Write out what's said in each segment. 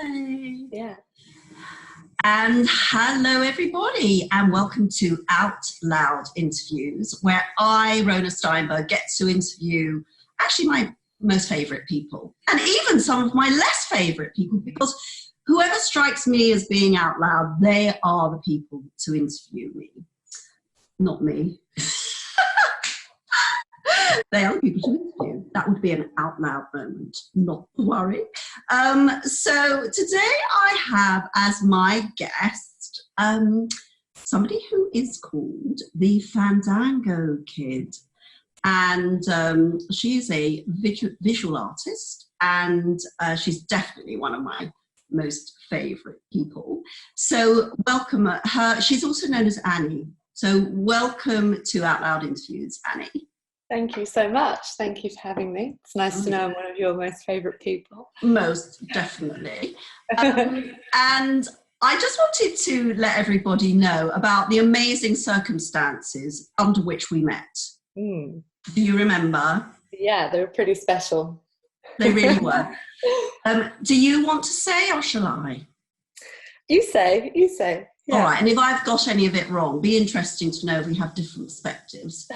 Hey. Yeah. And hello, everybody, and welcome to Out Loud Interviews, where I, Rona Steinberg, get to interview actually my most favourite people, and even some of my less favourite people, because whoever strikes me as being out loud, they are the people to interview me, not me. They are the people to interview. That would be an out loud moment, not to worry. So today I have as my guest somebody who is called the Fandangoe Kid. And she's a visual artist, and she's definitely one of my most favourite people. So welcome her. She's also known as Annie. So welcome to Out Loud Interviews, Annie. Thank you so much. Thank you for having me. It's nice to know I'm one of your most favourite people. Most definitely. And I just wanted to let everybody know about the amazing circumstances under which we met. Mm. Do you remember? Yeah, they were pretty special. They really were. Do you want to say, or shall I? You say. Yeah. All right, and if I've got any of it wrong, be interesting to know if we have different perspectives.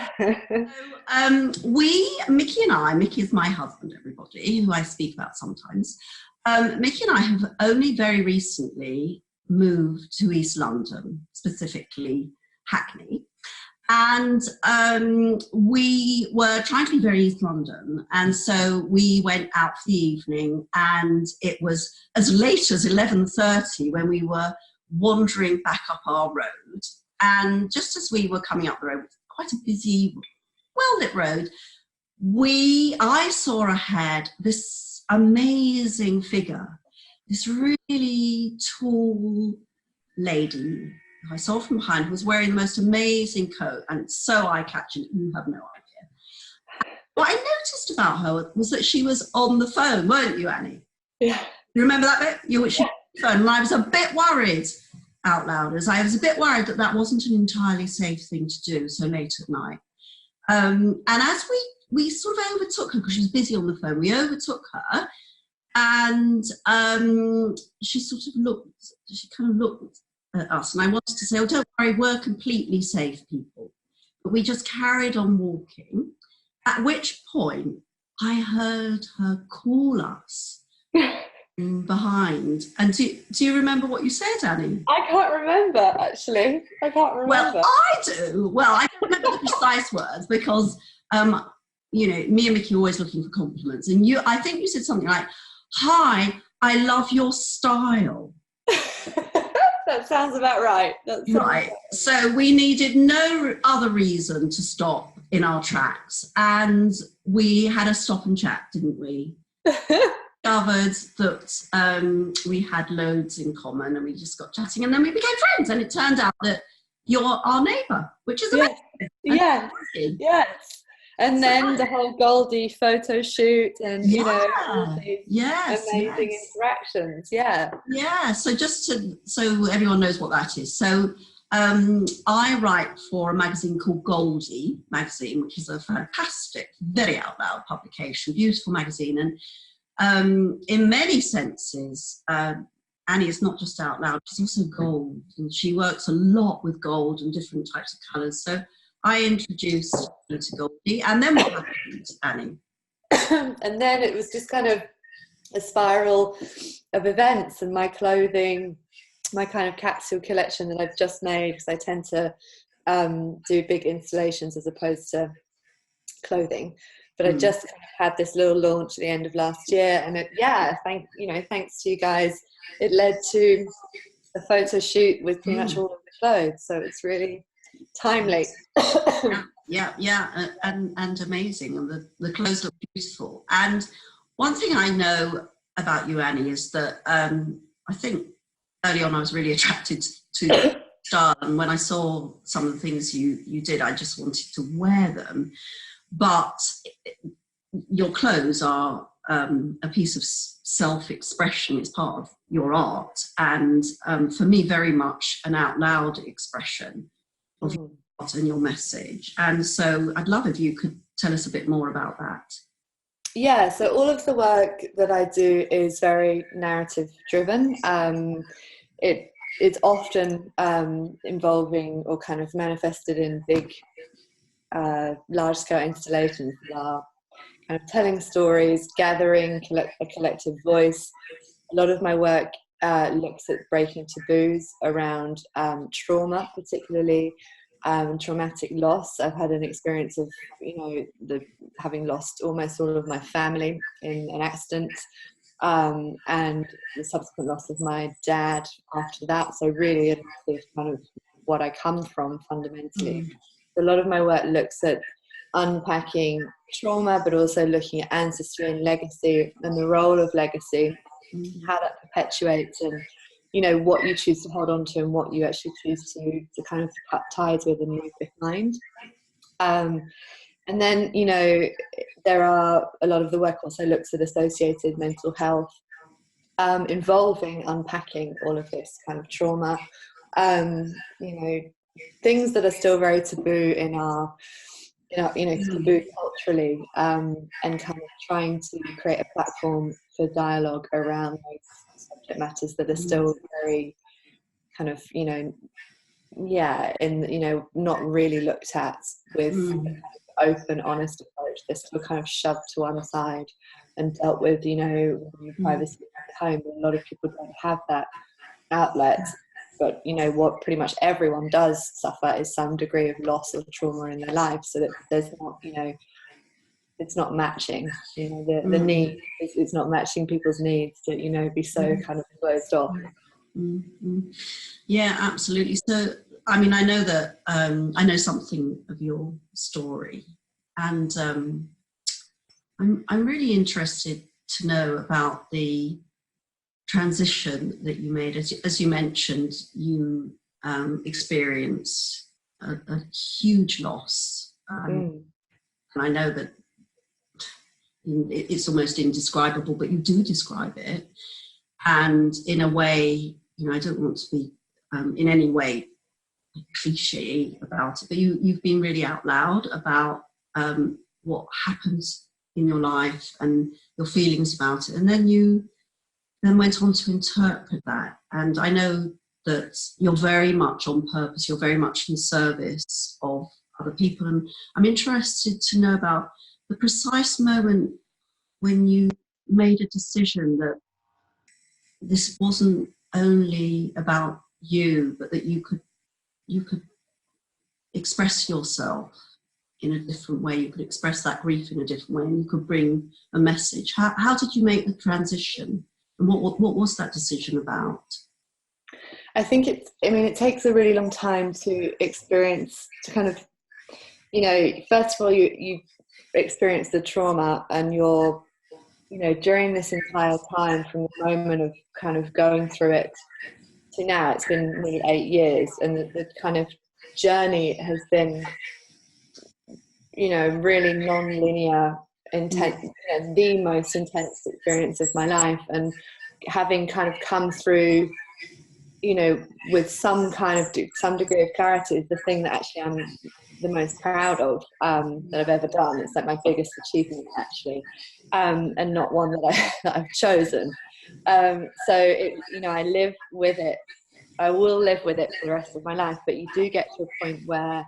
Mickey is my husband, everybody, who I speak about sometimes. Mickey and I have only very recently moved to East London, specifically Hackney. And we were trying to be very East London. And so we went out for the evening, and it was as late as 11:30 when we were wandering back up our road. And just as we were coming up the road, quite a busy, well-lit road, I saw ahead this amazing figure, this really tall lady I saw from behind, who was wearing the most amazing coat, and it's so eye-catching, you have no idea. What I noticed about her was that she was on the phone, weren't you, Annie? Yeah. You remember that bit? She was on the phone, and I was a bit worried, out loud, I was a bit worried that wasn't an entirely safe thing to do so late at night. And as we sort of overtook her, because she was busy on the phone, we overtook her, and she kind of looked at us, and I wanted to say, oh, don't worry, we're completely safe people. But we just carried on walking, at which point I heard her call us behind. And do you remember what you said, Annie? I can't remember, actually. Well, I do. Well, I don't remember the precise words, because me and Mickey are always looking for compliments, and I think you said something like, "Hi, I love your style." That sounds about right. Right. So we needed no other reason to stop in our tracks, and we had a stop and chat, didn't we? Discovered that we had loads in common, and we just got chatting, and then we became friends, and it turned out that you're our neighbour, which is amazing. Yes. And then the whole Goldie photo shoot, and all these amazing interactions. Yeah. So so everyone knows what that is. So I write for a magazine called Goldie magazine, which is a fantastic, very out loud publication, beautiful magazine, and in many senses, Annie is not just out loud; she's also gold, and she works a lot with gold and different types of colours. So I introduced her to Goldie, and then what happened, Annie? And then it was just kind of a spiral of events, and my clothing, my kind of capsule collection that I've just made, because I tend to do big installations as opposed to clothing. But I just kind of had this little launch at the end of last year, and thanks to you guys, it led to a photo shoot with pretty much all of the clothes. So it's really timely. And amazing, and the clothes look beautiful. And one thing I know about you, Annie, is that I think early on I was really attracted to style, and when I saw some of the things you did, I just wanted to wear them. But your clothes are a piece of self-expression. It's part of your art, and for me, very much an out loud expression of your art and your message. And so I'd love if you could tell us a bit more about that. Yeah, so all of the work that I do is very narrative driven. It's often involving or kind of manifested in big, large scale installations that are kind of telling stories, gathering a collective voice. A lot of my work looks at breaking taboos around trauma, particularly traumatic loss. I've had an experience of, having lost almost all of my family in an accident, and the subsequent loss of my dad after that. So really, it's kind of what I come from fundamentally. A lot of my work looks at unpacking trauma, but also looking at ancestry and legacy and the role of legacy, how that perpetuates, and what you choose to hold on to and what you actually choose to kind of cut ties with and leave behind. And then there are a lot of the work also looks at associated mental health, involving unpacking all of this kind of trauma, things that are still very taboo in our taboo culturally, and kind of trying to create a platform for dialogue around those subject matters that are still very kind of not really looked at with a kind of open, honest approach. They're still kind of shoved to one side and dealt with privacy at home. A lot of people don't have that outlet. But what pretty much everyone does suffer is some degree of loss or trauma in their life, so that there's not, it's not matching. The need is not matching people's needs to be so kind of closed off. Yeah, absolutely. So I mean, I know that I know something of your story, and I'm really interested to know about the transition that you made. As you mentioned, you experienced a huge loss, and I know that it's almost indescribable, but you do describe it, and in a way, I don't want to be in any way cliche about it, but you've been really out loud about what happens in your life and your feelings about it, and then you went on to interpret that. And I know that you're very much on purpose, you're very much in service of other people, and I'm interested to know about the precise moment when you made a decision that this wasn't only about you, but that you could express yourself in a different way, you could express that grief in a different way, and you could bring a message. How did you make the transition? And what was that decision about? I think it takes a really long time to experience, to kind of, first of all, you experience the trauma, and you're, during this entire time, from the moment of kind of going through it to now, it's been nearly 8 years, and the kind of journey has been, really non-linear, intense, the most intense experience of my life. And having kind of come through, with some degree of clarity, is the thing that actually I'm the most proud of, that I've ever done. It's like my biggest achievement, actually, and not one that I've chosen. So I live with it. I will live with it for the rest of my life. But you do get to a point where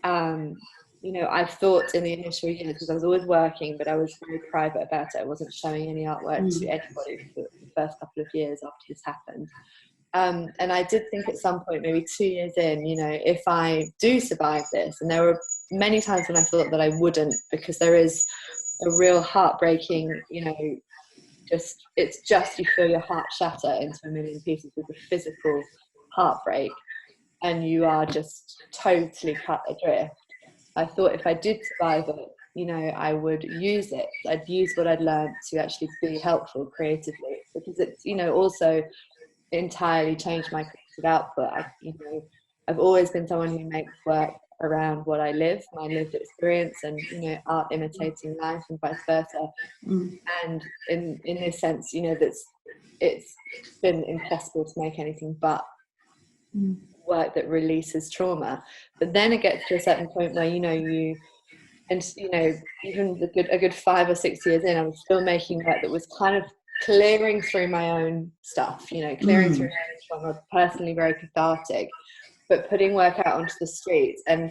I thought in the initial years, because I was always working, but I was very private about it. I wasn't showing any artwork to anybody for the first couple of years after this happened. And I did think at some point, maybe 2 years in, if I do survive this, and there were many times when I thought that I wouldn't, because there is a real heartbreaking, it's just you feel your heart shatter into a million pieces with a physical heartbreak, and you are just totally cut adrift. I thought if I did survive it, I would use it. I'd use what I'd learned to actually be helpful creatively, because it's, also entirely changed my creative output. I've always been someone who makes work around what I live, my lived experience, and art imitating life and vice versa. And in this sense, it's been impossible to make anything but work that releases trauma. But then it gets to a certain point where you and even a good 5 or 6 years in, I was still making work that was kind of clearing through my own stuff, clearing through my own trauma, personally very cathartic, but putting work out onto the streets and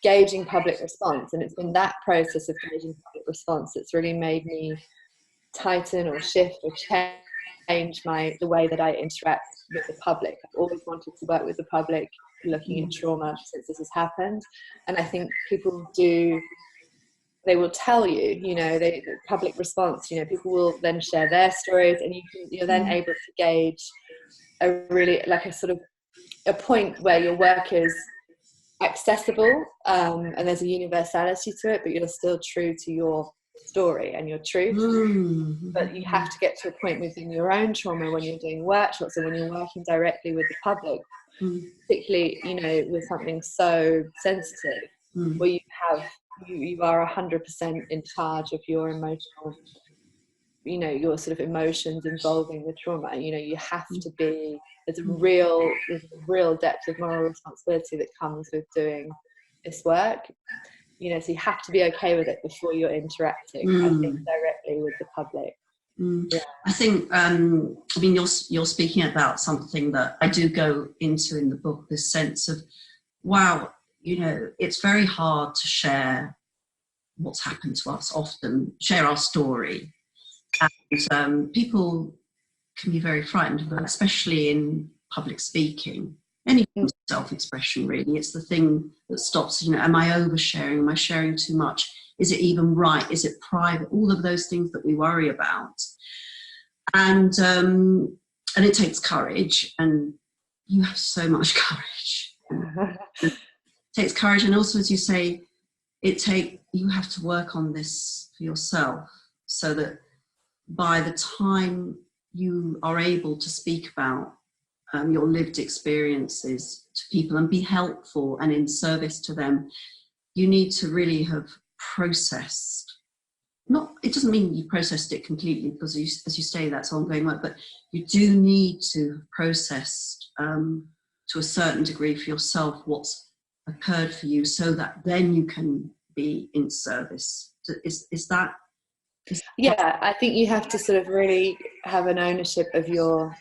gauging public response. And it's been that process of gauging public response that's really made me tighten or shift or change the way that I interact with the public. I've always wanted to work with the public looking at trauma since this has happened. And I think people they will tell you, the public response, people will then share their stories, and you're then able to gauge a really, like, a point where your work is accessible, and there's a universality to it, but you're still true to your story and your truth. But you have to get to a point within your own trauma when you're doing workshops or when you're working directly with the public, particularly with something so sensitive, where you are 100% in charge of your emotional, your sort of emotions involving the trauma. You have to be, there's a real depth of moral responsibility that comes with doing this work. So you have to be okay with it before you're interacting, I think, directly with the public. Yeah. I think, you're speaking about something that I do go into in the book, this sense of, wow, it's very hard to share what's happened to us, often share our story. And people can be very frightened, especially in public speaking. Any self-expression, really. It's the thing that stops, am I oversharing? Am I sharing too much? Is it even right? Is it private? All of those things that we worry about. And it takes courage, and you have so much courage. It takes courage, and also, as you say, you have to work on this for yourself, so that by the time you are able to speak about your lived experiences to people and be helpful and in service to them, you need to really have processed. It doesn't mean you processed it completely, because as you say, that's ongoing work, but you do need to process to a certain degree for yourself what's occurred for you, so that then you can be in service. Is that? Yeah, I think you have to sort of really have an ownership of your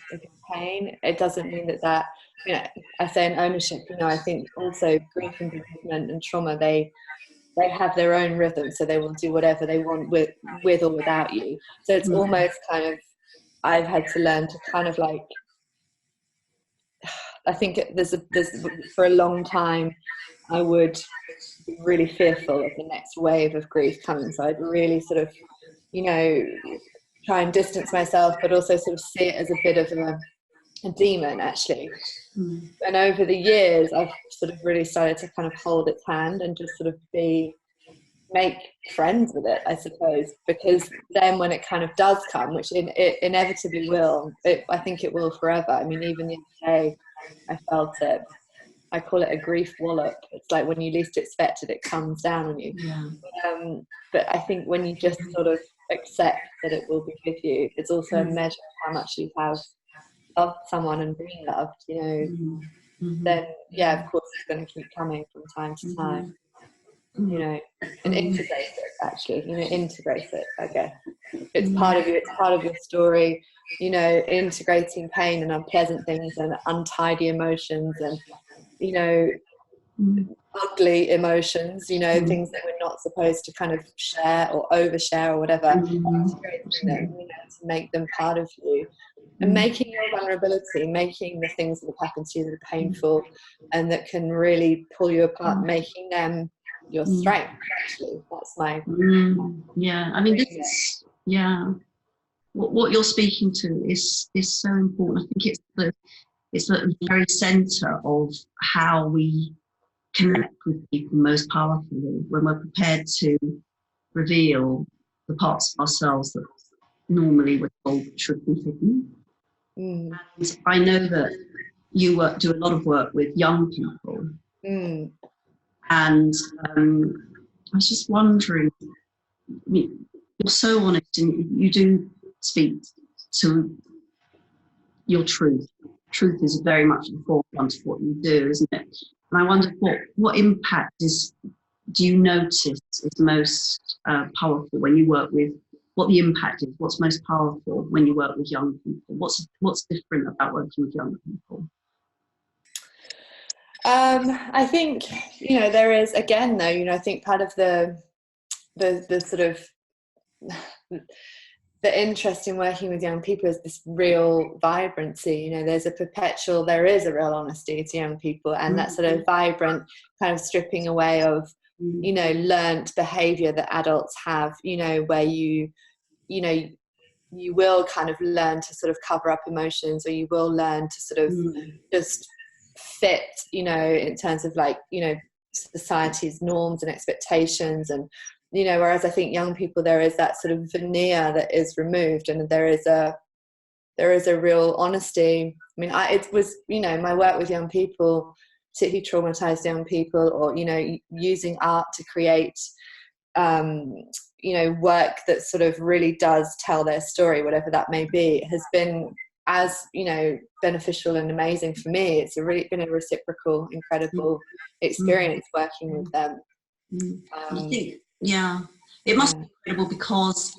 pain. It doesn't mean that I say an ownership, I think also grief and bereavement and trauma, they have their own rhythm, so they will do whatever they want with or without you. So it's almost kind of, I've had to learn to kind of like, I think there's for a long time I would be really fearful of the next wave of grief coming, so I'd really sort of try and distance myself, but also sort of see it as a bit of a demon, actually. And over the years, I've sort of really started to kind of hold its hand and just sort of make friends with it, I suppose, because then when it kind of does come, which it inevitably will, I think it will forever. I mean, even the other day, I felt it. I call it a grief wallop. It's like when you least expect it, it comes down on you. Yeah. But I think when you just sort of accept that it will be with you, it's also a measure of how much you have loved someone and been loved, then of course it's going to keep coming from time to time, and integrate it, actually, integrate it, I guess. It's part of you, it's part of your story, integrating pain and unpleasant things and untidy emotions and, ugly emotions, things that we're not supposed to kind of share or overshare or whatever, integrating them, to make them part of you. And making your vulnerability, making the things that have happened to you that are painful and that can really pull you apart, making them your strength, actually. That's my... Yeah, I mean, what you're speaking to is so important. I think it's the very centre of how we connect with people most powerfully, when we're prepared to reveal the parts of ourselves that normally we're told should be hidden. And I know that you do a lot of work with young people, and I was just wondering, you're so honest and you do speak to your truth. Truth is very much the forefront of what you do, isn't it? And I wonder what impact do you notice is most powerful when you work with, what the impact is, what's most powerful when you work with young people? What's different about working with young people? I think, there is, again, though, I think part of the sort of the interest in working with young people is this real vibrancy. There is a real honesty to young people, and that sort of vibrant kind of stripping away of, learnt behavior that adults have, where you will kind of learn to sort of cover up emotions, or you will learn to sort of just fit, in terms of society's norms and expectations. And whereas I think young people, there is that sort of veneer that is removed, and there is a real honesty. I mean, it was, my work with young people, particularly traumatized young people, or using art to create work that sort of really does tell their story, whatever that may be, has been as beneficial and amazing for me. It's really been a reciprocal, incredible experience working with them. I think, it must be incredible, because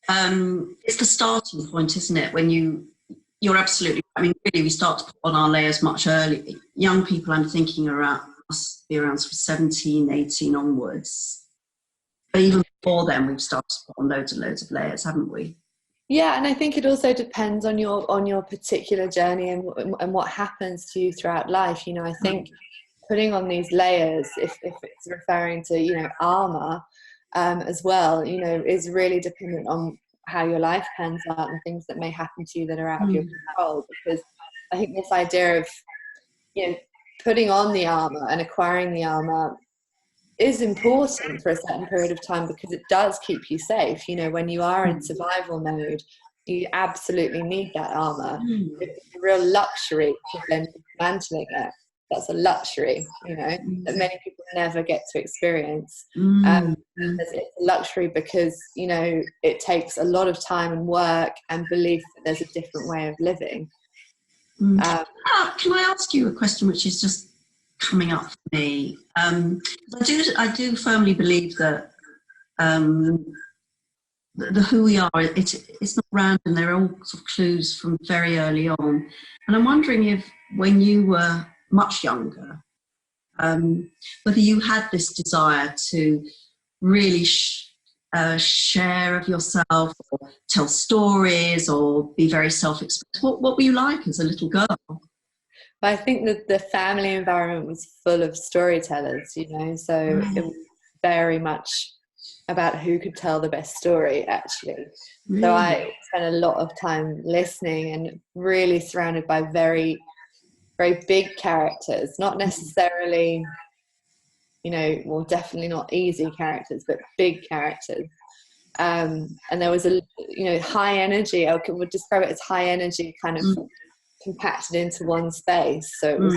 it's the starting point, isn't it? When you're absolutely, I mean, really, we start to put on our layers much earlier. Young people, I'm thinking, must be around sort of 17, 18 onwards. But even before then, we've started to put on loads and loads of layers, haven't we? Yeah, and I think it also depends on your particular journey and what happens to you throughout life. I think putting on these layers, if it's referring to armor as well, is really dependent on how your life pans out and things that may happen to you that are out of your control. Because I think this idea of putting on the armor and acquiring the armor is important for a certain period of time, because it does keep you safe. When you are in survival mode, you absolutely need that armor. It's a real luxury to then dismantling it. That's a luxury, that many people never get to experience. It's a luxury because, it takes a lot of time and work and belief that there's a different way of living. Can I ask you a question which is just coming up for me? I do firmly believe that the who we are, it's not random. There are all sort of clues from very early on. And I'm wondering if, when you were much younger, whether you had this desire to really share of yourself, or tell stories, or be very self-expressive. What were you like as a little girl? I think that the family environment was full of storytellers, so it was very much about who could tell the best story, actually. Really? So I spent a lot of time listening, and really surrounded by very, very big characters, not necessarily, definitely not easy characters, but big characters. And there was a, high energy. I would describe it as high energy, kind of compacted into one space. So it was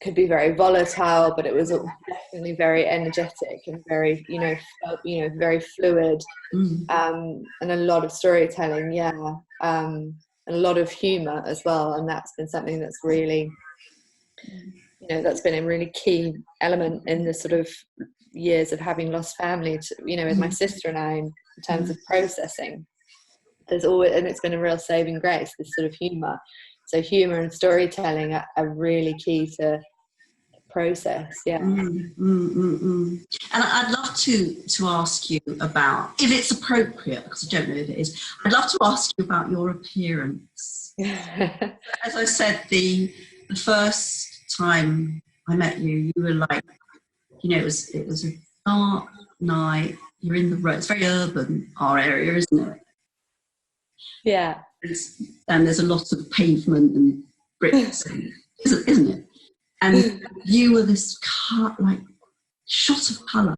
could be very volatile, but it was definitely very energetic and very, very fluid, and a lot of storytelling, and a lot of humor as well. And that's been something that's really, that's been a really key element in the sort of years of having lost family, with my sister and I, in terms of processing. There's always, and it's been a real saving grace, this sort of humor. So humor and storytelling are really key to process. And I'd love to ask you about, if it's appropriate, because I don't know if it is, I'd love to ask you about your appearance. As I said, the first time I met you, you were like, it was a dark night, you're in the road. It's very urban, our area, isn't it? Yeah. And there's a lot of pavement and bricks, isn't it? And you were this shot of colour.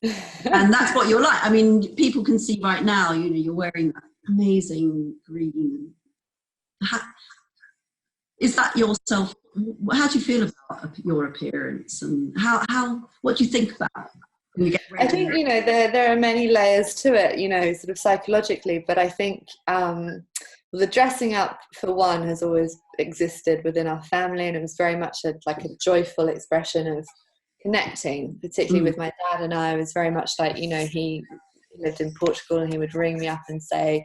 And that's what you're like. I mean, people can see right now, you're wearing that amazing green. Is that yourself? How do you feel about your appearance? And what do you think about it when you get ready? I think, there are many layers to it, sort of psychologically, but I think the dressing up, for one, has always existed within our family, and it was very much a joyful expression of connecting, particularly with my dad. And I was very much like, he lived in Portugal, and he would ring me up and say,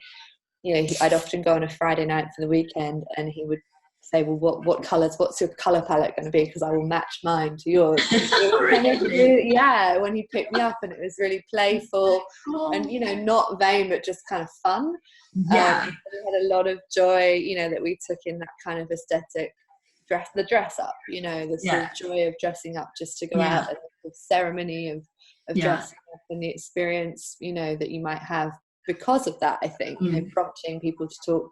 I'd often go on a Friday night for the weekend, and he would say, well, what colours, what's your colour palette going to be, because I will match mine to yours. Really? Yeah, when he picked me up, and it was really playful and not vain, but just kind of fun. Yeah. We had a lot of joy, that we took in that kind of aesthetic dress up, the sort of joy of dressing up just to go out, and the ceremony of dressing up, and the experience that you might have because of that, I think, prompting people to talk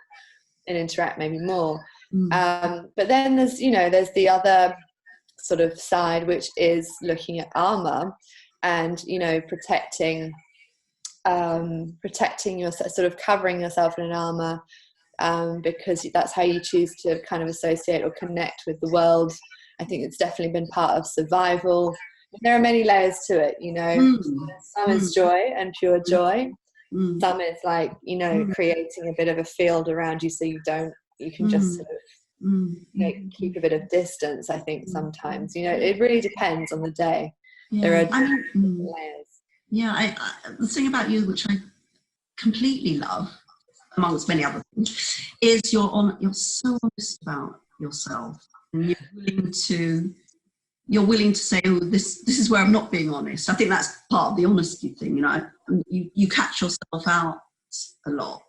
and interact maybe more. But then there's the other sort of side, which is looking at armor and protecting yourself, sort of covering yourself in an armor, because that's how you choose to kind of associate or connect with the world. I think it's definitely been part of survival. There are many layers to it, some is joy and pure joy. Some is like, creating a bit of a field around you, so you can just sort of keep a bit of distance. I think sometimes, it really depends on the day. There are layers. Yeah, the thing about you, which I completely love, amongst many other things, is you're so honest about yourself, and you're willing to say, oh, this is where I'm not being honest. I think that's part of the honesty thing. You catch yourself out a lot,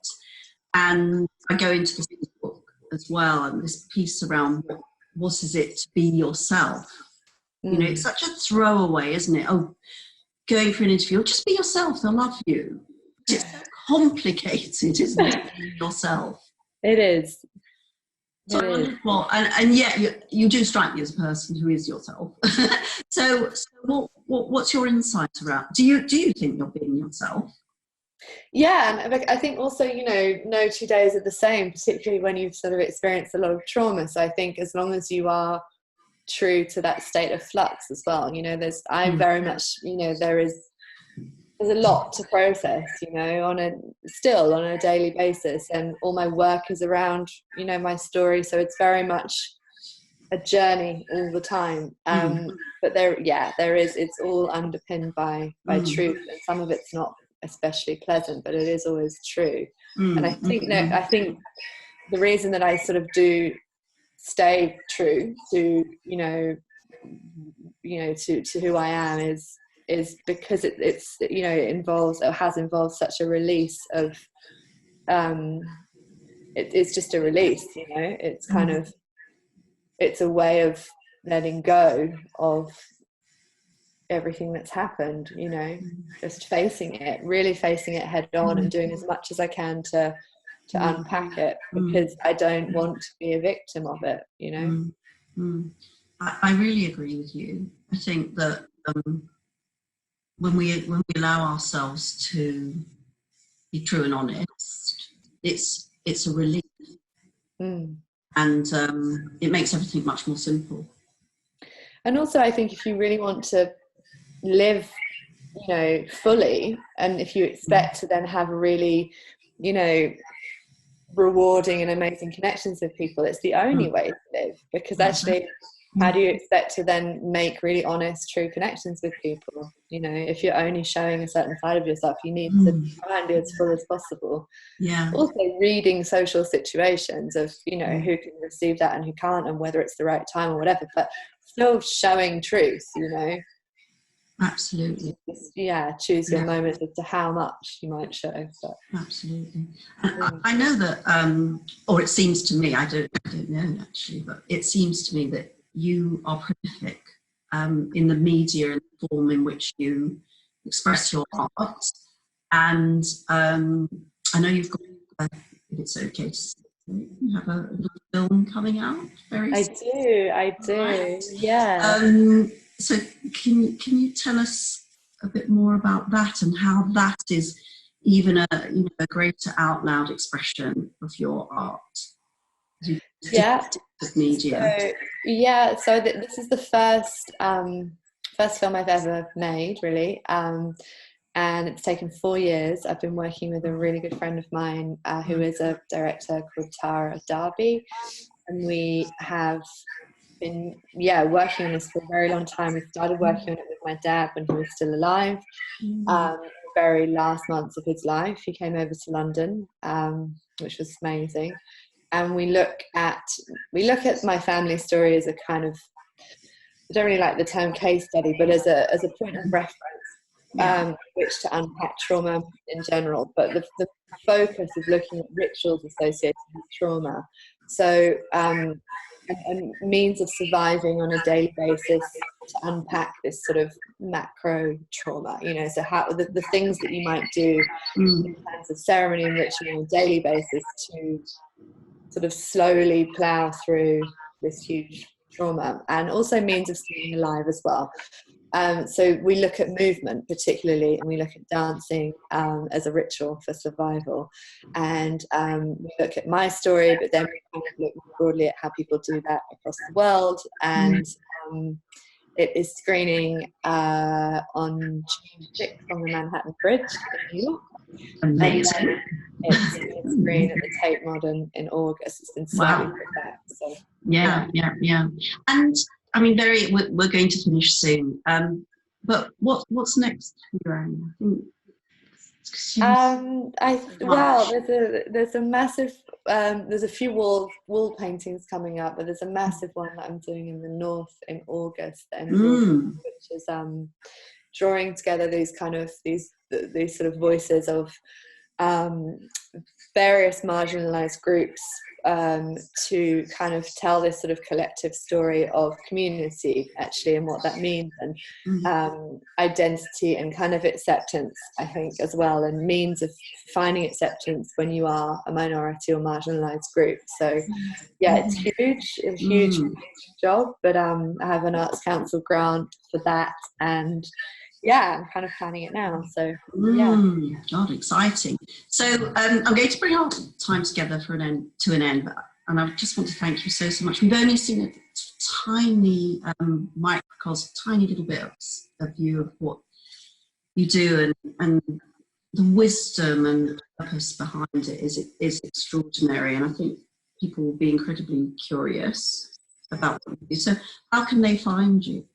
and I go into this book as well, and this piece around what is it to be yourself. It's such a throwaway, isn't it? Oh, going for an interview, just be yourself, they'll love you. It's so complicated, isn't it? Being yourself. It is. So I wondered and yet you do strike me as a person who is yourself. so what's your insight around? Do you think you're being yourself? Yeah, and I think also, no 2 days are the same, particularly when you've sort of experienced a lot of trauma. So I think as long as you are true to that state of flux as well, I very much, there's a lot to process, on a daily basis, and all my work is around, my story. So it's very much a journey all the time. But there is, it's all underpinned by truth, and some of it's not especially pleasant, but it is always true. And I think the reason that I sort of do stay true to to who I am is because it's it involves, or has involved, such a release of it's just a release. It's kind of, it's a way of letting go of everything that's happened, just facing it head on, and doing as much as I can to unpack it, because I don't want to be a victim of it. I really agree with you. I think that when we allow ourselves to be true and honest, it's a relief, and it makes everything much more simple. And also, I think if you really want to live, fully, and if you expect to then have really, rewarding and amazing connections with people, it's the only way to live. Because actually, how do you expect to then make really honest, true connections with people? If you're only showing a certain side of yourself, you need to try and be as full as possible. Yeah. Also reading social situations of, who can receive that and who can't, and whether it's the right time or whatever, but still showing truth, Absolutely. Choose your moment as to how much you might show. But. Absolutely. And I know that, or it seems to me, I don't know actually, but it seems to me that you are prolific in the media and the form in which you express your art. And I know you've got, if it's okay to say, you have a little film coming out very soon. I do, right? Yeah. So can you tell us a bit more about that, and how that is even a greater out loud expression of your art? Media. So this is the first film I've ever made, really, and it's taken 4 years. I've been working with a really good friend of mine who is a director called Tara Darby, and we have been working on this for a very long time. We started working on it with my dad when he was still alive. The very last months of his life, he came over to London, which was amazing. And we look at my family story as a kind of, I don't really like the term case study, but as a point of reference, which to unpack trauma in general. But the focus is looking at rituals associated with trauma. So and means of surviving on a daily basis to unpack this sort of macro trauma, so how the things that you might do in terms of ceremony and ritual on a daily basis to sort of slowly plow through this huge trauma, and also means of staying alive as well. So we look at movement particularly, and we look at dancing as a ritual for survival. And we look at my story, but then we kind of look more broadly at how people do that across the world. And it is screening on June 6th on the Manhattan Bridge in New York. Amazing. It's screen at the Tate Modern in August. It's been slightly put back. So yeah. And I mean, we're going to finish soon. But what's next for you, Anne? There's a massive there's a few wall paintings coming up, but there's a massive one that I'm doing in the north in August, which is drawing together these sort of voices of various marginalized groups to kind of tell this sort of collective story of community, actually, and what that means, and identity and kind of acceptance, I think, as well, and means of finding acceptance when you are a minority or marginalized group. So it's a huge job, but I have an Arts Council grant for that, and I'm kind of planning it now. So God, exciting. So I'm going to bring our time together to an end, and I just want to thank you so much. We've only seen a tiny microcosm, tiny little bits of you, of what you do, and the wisdom and purpose behind it is extraordinary. And I think people will be incredibly curious about what you do. So how can they find you?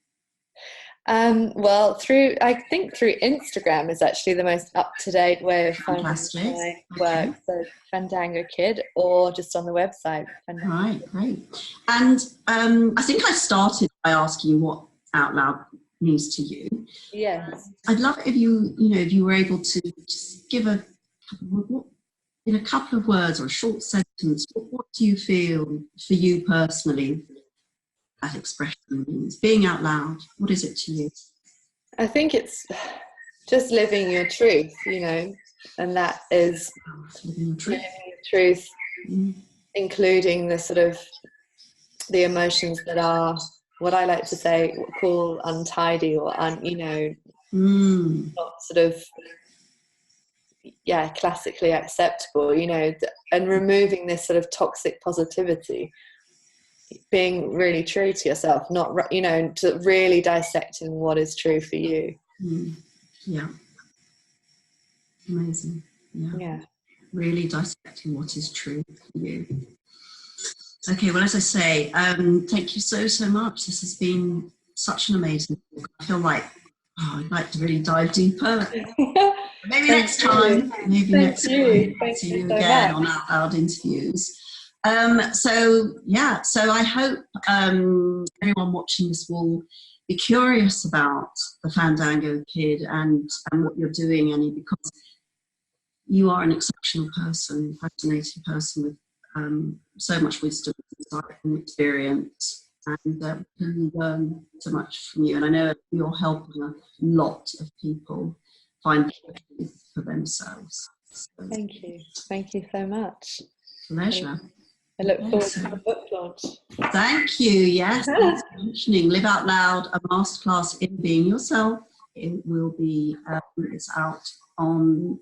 Well, through Instagram is actually the most up-to-date way of finding my work. So Fandangoe Kid, or just on the website. Right, great. And I think I started by asking you what Out Loud means to you. Yes. I'd love it if you were able to just give in a couple of words or a short sentence, what do you feel for you personally that expression means? Being out loud, what is it to you? I think it's just living your truth, and that is living your truth, including the sort of the emotions that are what I like to call untidy or not sort of classically acceptable, and removing this sort of toxic positivity. Being really true to yourself, not to really dissecting what is true for you. Amazing. Really dissecting what is true for you. Okay, well, as I say, thank you so much. This has been such an amazing book. I feel like I'd like to really dive deeper. Maybe next time. Maybe next time. See you again on Out Loud interviews. So I hope everyone watching this will be curious about the Fandangoe Kid and what you're doing, Annie, because you are an exceptional person, fascinating person with so much wisdom and experience, and can learn so much from you. And I know you're helping a lot of people find truth for themselves. So, thank you so much. Pleasure. I look forward to the book launch. Thank you. Yes, thanks for mentioning Live Out Loud, a masterclass in being yourself. It will be it's out on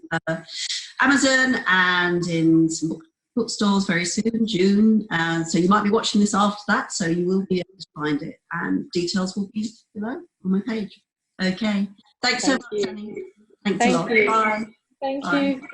Amazon and in some bookstores very soon, June. So you might be watching this after that, so you will be able to find it, and details will be below on my page. Okay. Thanks so much, Annie. Thanks a lot. Bye. Thank you.